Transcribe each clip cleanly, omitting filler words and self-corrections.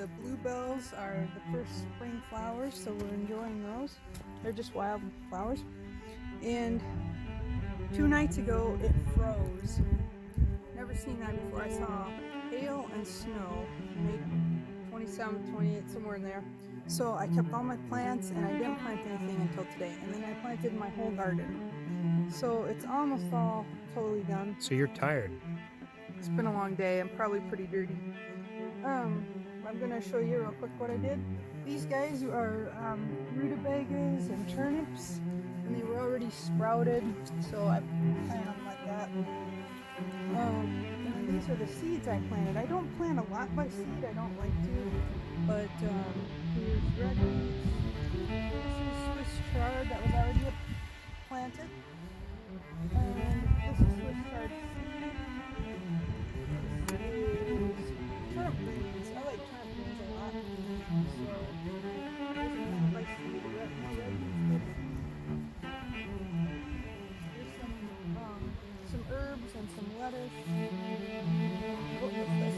the bluebells are the first spring flowers, so we're enjoying those. They're just wild flowers. And 2 nights ago it froze. Never seen that before. I saw hail and snow, May 27th, 28th, somewhere in there. So I kept all my plants and I didn't plant anything until today. And then I planted my whole garden. So it's almost all totally done. So you're tired. It's been a long day. I'm probably pretty dirty. I'm going to show you real quick what I did. These guys are rutabagas and turnips, and they were already sprouted, so I planted them like that. And these are the seeds I planted. I don't plant a lot by seed, I don't like to, but here's red beets. This is Swiss chard that was already planted, and this is Swiss chard seed. This is turnip greens. I like turnip greens a lot. So there's a plant by seed, the red beets by seed. There's some herbs and some lettuce. What was this?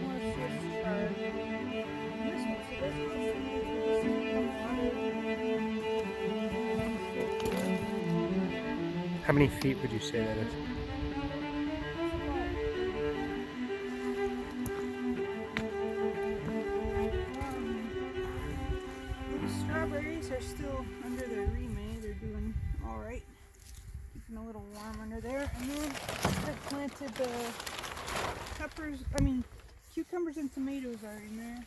More Swiss chard. And this one, so this one seeds with the seed and water. How many feet would you say that is? Strawberries are still under their remade. They're doing all right, keeping a little warm under there. And then I planted the cucumbers and tomatoes are in there.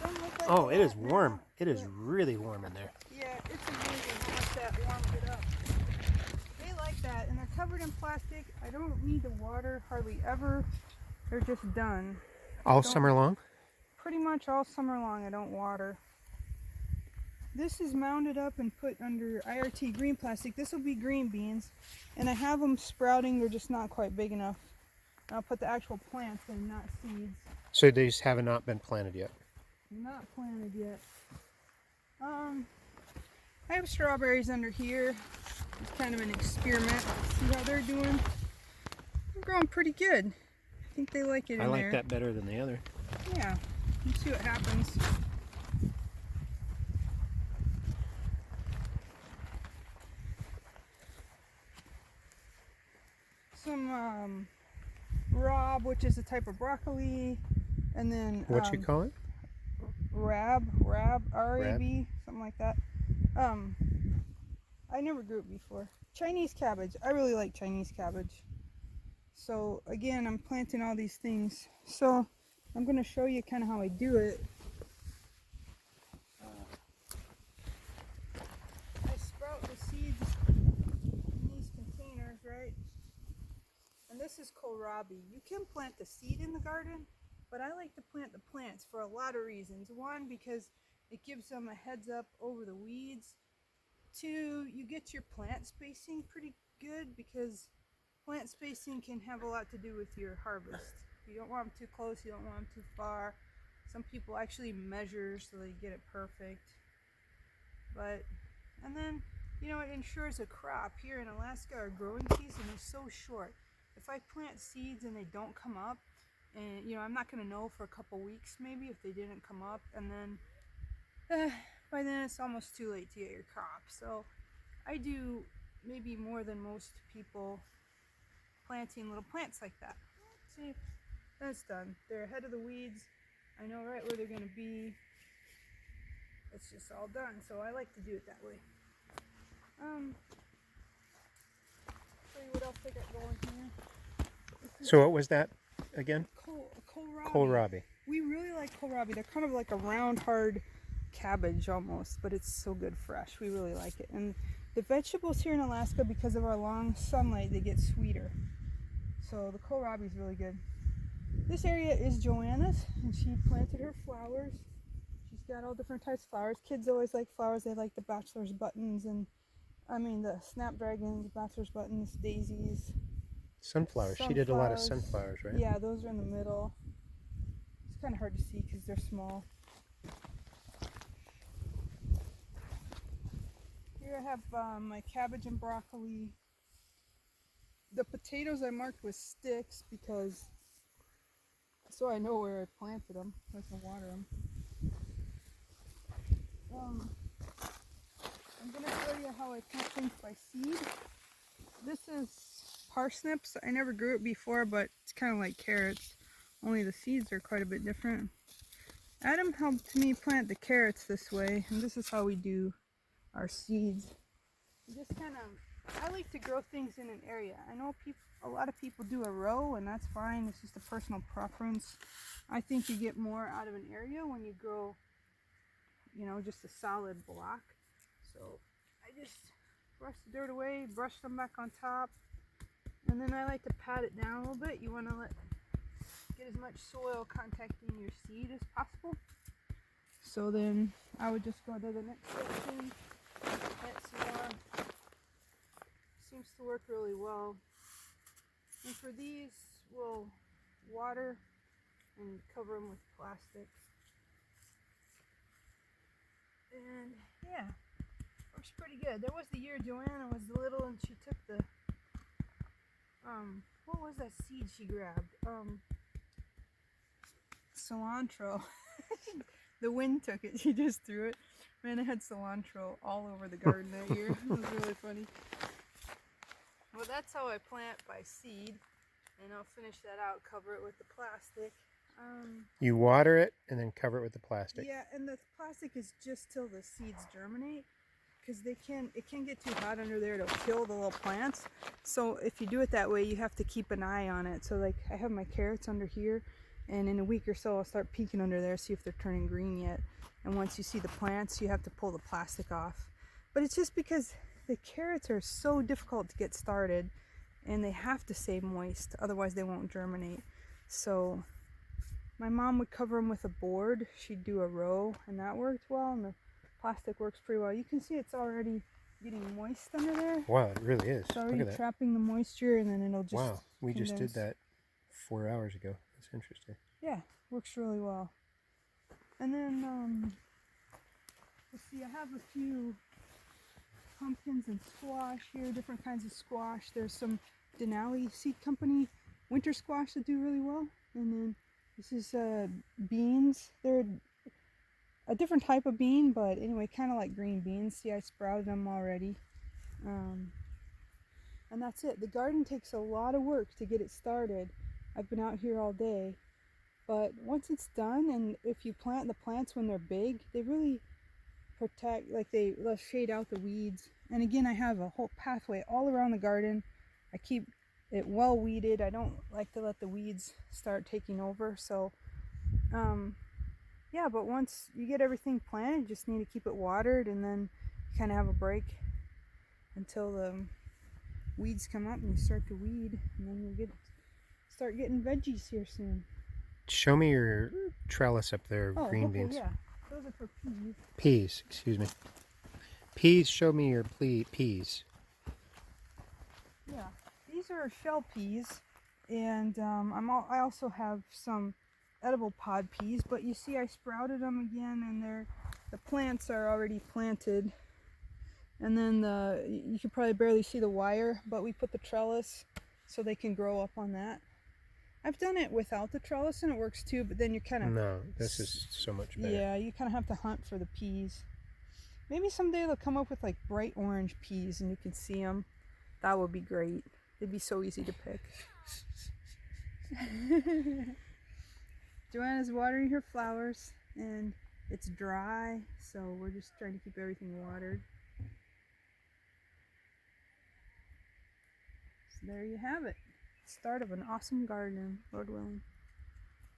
Like oh, it is warm. Now, it is really warm in there. Yeah, it's amazing how much that warms it up. They like that, and they're covered in plastic. I don't need to water hardly ever. They're just done. All summer long? Pretty much all summer long I don't water. This is mounded up and put under IRT green plastic. This will be green beans, and I have them sprouting. They're just not quite big enough. And I'll put the actual plants in, not seeds. So these have not been planted yet? Not planted yet. I have strawberries under here. It's kind of an experiment. See how they're doing. They're growing pretty good. I think they like it in there. I like that better than the other. Yeah. Let's see what happens. Some Rhubarb, which is a type of broccoli, and then what you call it? Rab, R-A-B, something like that. I never grew it before. Chinese cabbage. I really like Chinese cabbage. So again, I'm planting all these things. So I'm going to show you kind of how I do it. I sprout the seeds in these containers, right? And this is kohlrabi. You can plant the seed in the garden, but I like to plant the plants for a lot of reasons. One, because it gives them a heads up over the weeds. Two, you get your plant spacing pretty good, because plant spacing can have a lot to do with your harvest. You don't want them too close, you don't want them too far. Some people actually measure so they get it perfect. And then, it ensures a crop. Here in Alaska, our growing season is so short. If I plant seeds and they don't come up, and I'm not going to know for a couple weeks maybe if they didn't come up, and then by then it's almost too late to get your crop. So I do maybe more than most people planting little plants like that. See, that's done. They're ahead of the weeds. I know right where they're going to be. It's just all done, so I like to do it that way. Show you what else I got going here. So what was that again? Kohlrabi. Kohlrabi. We really like kohlrabi. They're kind of like a round, hard cabbage almost, but it's so good fresh. We really like it. And the vegetables here in Alaska, because of our long sunlight, they get sweeter. So the kohlrabi is really good. This area is Joanna's, and she planted her flowers. She's got all different types of flowers. Kids always like flowers. They like the bachelor's buttons, and the snapdragons, bachelor's buttons, daisies. Sunflowers. She did a lot of sunflowers, right? Yeah, those are in the middle. It's kind of hard to see because they're small. Here I have my cabbage and broccoli. The potatoes I marked with sticks because so I know where I planted them. I can water them. I'm going to show you how I plant things by seed. This is parsnips. I never grew it before, but it's kind of like carrots, only the seeds are quite a bit different. Adam helped me plant the carrots this way, and this is how we do our seeds. We just kind of, I like to grow things in an area. I know a lot of people do a row, and that's fine. It's just a personal preference. I think you get more out of an area when you grow, you know, just a solid block. So I just brush the dirt away, brush them back on top, and then I like to pat it down a little bit. You want to get as much soil contacting your seed as possible. So then I would just go to the next section. That's more. Seems to work really well. And for these, we'll water and cover them with plastic. And yeah, works pretty good. There was the year Joanna was little and she took the what was that seed she grabbed? Cilantro. The wind took it. She just threw it. Man, I had cilantro all over the garden that year. It was really funny. Well, that's how I plant by seed, and I'll finish that out. Cover it with the plastic. You water it and then cover it with the plastic. Yeah, and the plastic is just till the seeds germinate, because it can get too hot under there to kill the little plants. So if you do it that way, you have to keep an eye on it. So like I have my carrots under here, and in a week or so I'll start peeking under there, see if they're turning green yet. And once you see the plants, you have to pull the plastic off. But it's just because the carrots are so difficult to get started, and they have to stay moist, otherwise they won't germinate. So my mom would cover them with a board. She'd do a row, and that worked well, and the plastic works pretty well. You can see it's already getting moist under there. Wow, it really is. It's already Look at that. trapping the moisture, and then it'll just Wow, we condense. just did that 4 hours ago. That's interesting. Yeah, works really well. And then, let's see, I have a few pumpkins and squash here, different kinds of squash. There's some Denali Seed Company winter squash that do really well. And then this is beans. They're a different type of bean, but anyway, kind of like green beans. See, I sprouted them already. And that's it. The garden takes a lot of work to get it started. I've been out here all day. But once it's done, and if you plant the plants when they're big, they really protect, like they'll shade out the weeds. And again, I have a whole pathway all around the garden. I keep it well weeded. I don't like to let the weeds start taking over. So yeah, but once you get everything planted, you just need to keep it watered, and then you kind of have a break until the weeds come up and you start to weed, and then you'll start getting veggies here soon. Show me your trellis up there of green okay, beans. Yeah, those are for peas. Peas, excuse me. Peas, show me your peas. Yeah, these are shell peas, and I also have some edible pod peas, but you see I sprouted them again, and the plants are already planted. And then you can probably barely see the wire, but we put the trellis so they can grow up on that. I've done it without the trellis and it works too, but then you kind of... No, this is so much better. Yeah, you kind of have to hunt for the peas. Maybe someday they'll come up with like bright orange peas and you can see them. That would be great. They'd be so easy to pick. Joanna's watering her flowers, and it's dry, so we're just trying to keep everything watered. So there you have it. Start of an awesome garden, Lord willing.